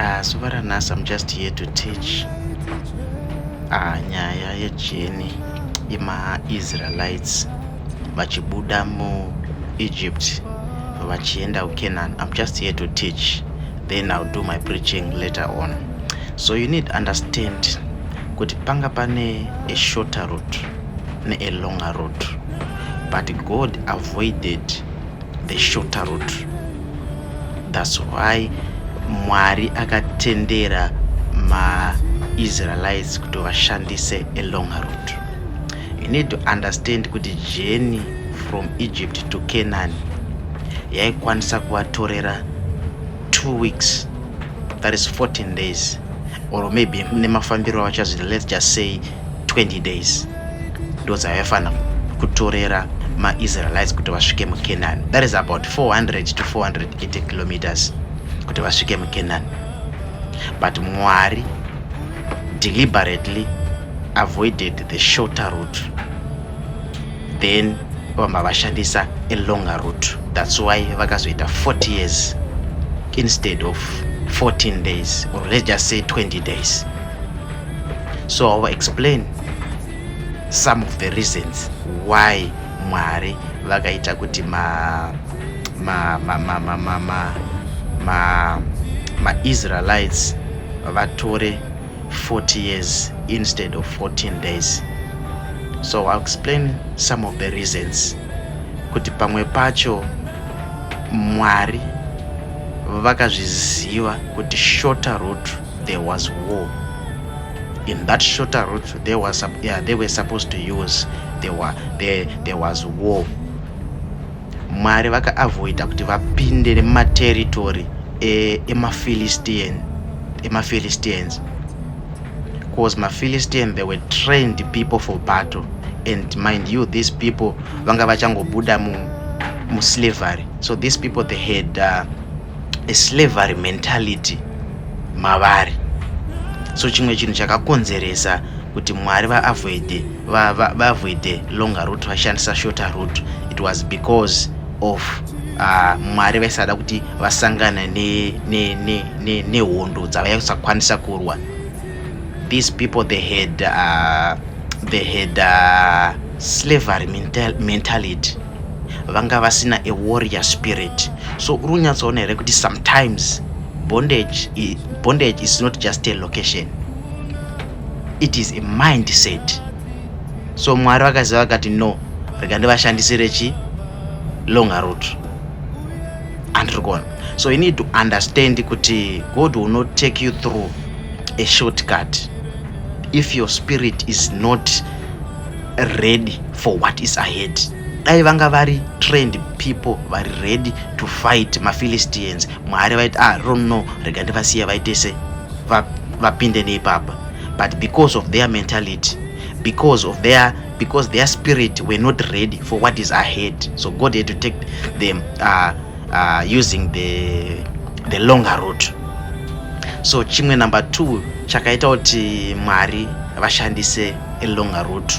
Suvaranas, I'm just here to teach nyaya yejeni ima-Israelites vachibuda mu-Egypt vachienda kuCanaan. I'm just here to teach, then I'll do my preaching later on. So you need to understand kuti panga pane a shorter route ne a longer route, but God avoided the shorter route. That's why Mwari akatendera ma-Israelites kuti vashandise a longer route. You need to understand kuti journey from Egypt to Canaan yaikwanisa kuvatorera 2 weeks, that is 14 days, or maybe nemafambiro vachazviti, let's just say 20 days. Those avafana kutorera ma-Israelites kuti vasvike muCanaan. That is about 400 to 480 kilometers kuti vasvike muCanaan. But Mwari deliberately avoided the shorter route, then vamba vashandisa a longer route. That's why vakazoita 40 years instead of 14 days, or let's just say 20 days. So I will explain some of the reasons why Mwari vakaita kuti ma-Israelites vatore 40 years instead of 14 days. So I'll explain some of the reasons. Kuti pamwe pacho Mwari vakazviziva kuti shorter route there was war. In that shorter route they were supposed to use, there was war. Mwari vakaavoida kuti vapinde nemateritory ema-Philistines, because ma-Philistines, they were trained people for battle, and mind you, these people vanga vachangobuda mu slavery. So these people, they had a slavery mentality mavari. So chimwe chinhu chakakonzeresa kuti Mwari vaavoide longer route vashandisa shorter route, it was because of Mwari vaisada kuti vasangana nehondo dzavaisakwanisa kurwa. These people, they had slavery mentality, vanga vasina a warrior spirit. So urunyatsoona here kuti sometimes bondage is not just a location, it is a mindset. So Mwari vakaziva vakati no, rega ndivashandisire chi longer route and gone. So you need to understand kuti God will not take you through a shortcut if your spirit is not ready for what is ahead. Dai vanga vari trained people, vari ready to fight ma-Philistines, Mwari vaiti no, rega ndivasiya vaitese vapinde neipapa. But because of their mentality, because their spirit were not ready for what is ahead, so God had to take them using the longer route. So chimwe number 2 chakaita kuti Mwari vashandise a longer route,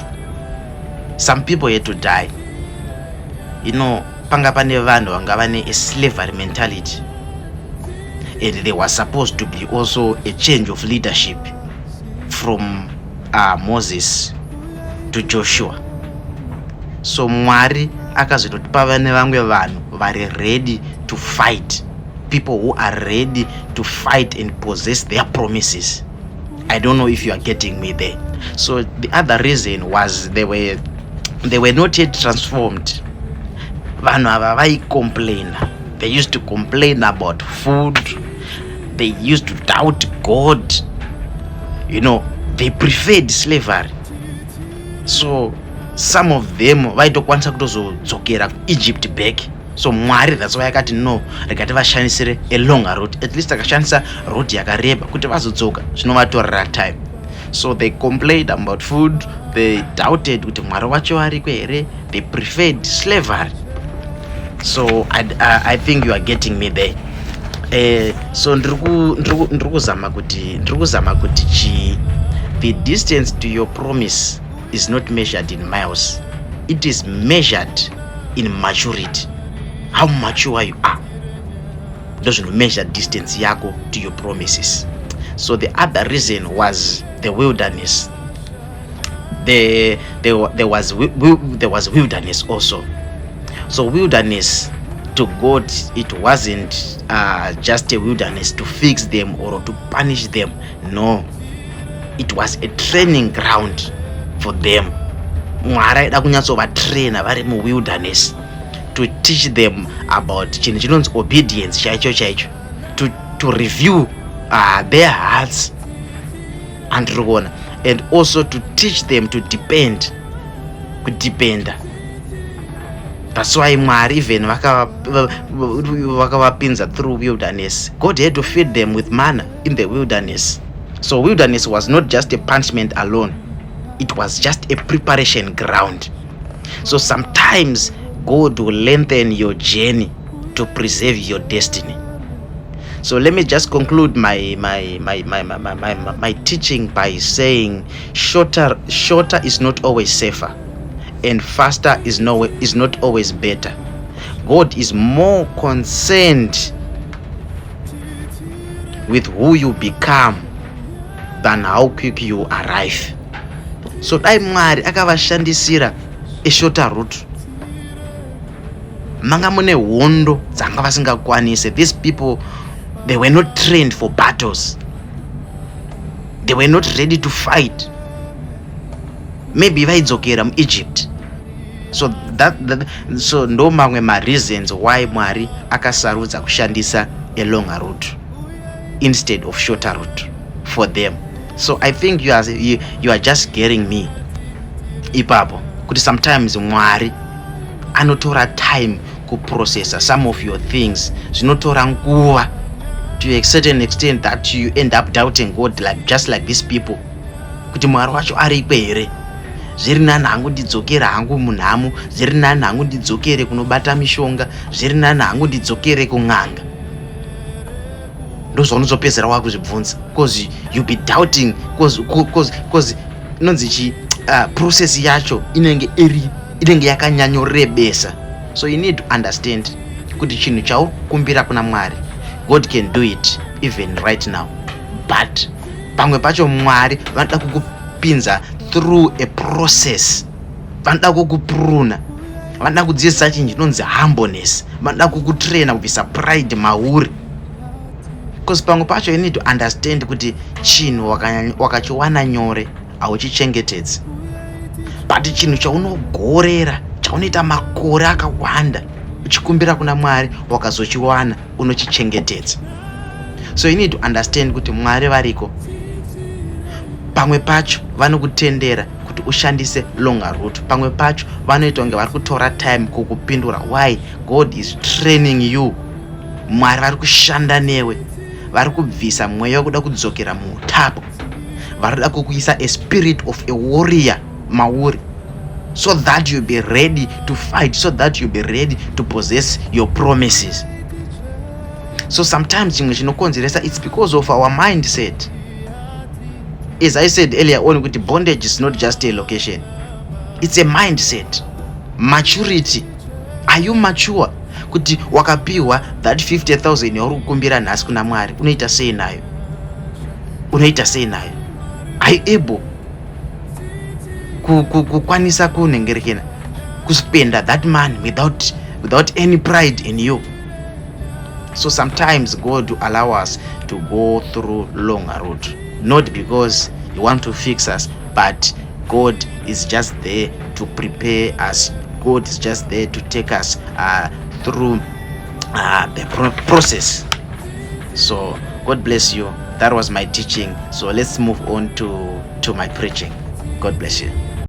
some people had to die. Panga pane vanhu vanga vane a slavery mentality, and there was supposed to be also a change of leadership from Moses to Joshua. So Mwari akazoti pava nevamwe vanhu vari ready to fight, people who are ready to fight and possess their promises. I don't know if you are getting me there. So the other reason was they were not yet transformed. Vanhu ava vaicomplain. They used to complain about food. They used to doubt God. They preferred slavery. So some of them vaitokwanisa kutozodzokera Egypt back. So Mwari, that's why akati no, rega tivashandisire a longer route. At least akashandisa route yakareba kuti vazodzoka zvinovatorera time. So they complained about food. They doubted kuti Mwari wacho ariko here. They preferred slavery. So I think you are getting me there. So ndrikuzama kuti the distance to your promise is not measured in miles. It is measured in maturity. How mature you are. doesn't measure distance yako to your promises. So the other reason was the wilderness. There was wilderness also. So wilderness to God, it wasn't just a wilderness to fix them or to punish them. No, it was a training ground for them. Mwari aida kunyatsovatraina vari muwilderness to teach them about chinhu chinonzi obedience chaicho to review their hearts and also to teach them to kudependa. That's why Mwari even vakavapinza through wilderness. God had to feed them with manna in the wilderness. So wilderness was not just a punishment alone, it was just a preparation ground. So sometimes God will lengthen your journey to preserve your destiny. So let me just conclude my teaching by saying shorter is not always safer, and faster is not always better. God is more concerned with who you become than how quick you arrive. So dai Mwari akavashandisira a shorter route, manga mune hondo dzanga vasingakwanise. These people, they were not trained for battles. They were not ready to fight. Maybe vaidzokera muEgypt. So ndo mamwe reasons why Mwari akasarudza kushandisa a longer route instead of shorter route for them. So I think you are just getting me ipapo kuti sometimes Mwari anotora time kuprocessa some of your things. Zvinotora nguva to a certain extent that you end up doubting God, just like these people, kuti Mwari wacho aripo here. Zviri nani hangu ndidzokere hangu munhamu, zviri nani hangu ndidzokere kunobata mishonga, zviri nani hangu ndidzokere kun'anga. Ndozvaunozopedzera wakuzvibvunza, because you be doubting, because inonzi process yacho inenge yakanyanyorebesa. So you need to understand kuti chinhu chaukumbira kuna Mwari, God can do it even right now. But pamwe pacho Mwari vanoda kukupinza through a process. Vanoda kukupruna, vanoda kudzidzisa chinhu chinonzi humbleness, vanoda kukutraina kubvisa pride mauri. Because pamwe pacho you need to understand kuti chinhu wakachiwana nyore hauchichengetedzi, but chinhu chaunogorera, chaunoita makore akawanda uchikumbira kuna Mwari, wakazochiwana unochichengetedza. So you need to understand kuti Mwari variko, pamwe pacho vanokutendera kuti ushandise longer route, pamwe pacho vanoita kunge vari kutora time kukupindura. Why? God is training you. Mwari vari kushanda newe, vari kubvisa mweya wekuda kudzokera muutapo, vari kuda kukuisa a spirit of a warrior mauri, so that you'll be ready to fight, so that you'll be ready to possess your promises. So sometimes chimwe chinokonzeresa, it's because of our mindset. As I said earlier on, kuti bondage is not just a location, it's a mindset. Maturity. Are you mature? Kuti wakapiwa that 50,000 yauri kukumbira nhasi kuna Mwari, unoita sei nayo? Are you able kukwanisa kunhengerekena kuspenda that money without any pride in you? So sometimes God will allow us to go through longer route, not because He wants to fix us, but God is just there to prepare us. God is just there to take us through the process. So God bless you. That was my teaching. So let's move on to my preaching. God bless you.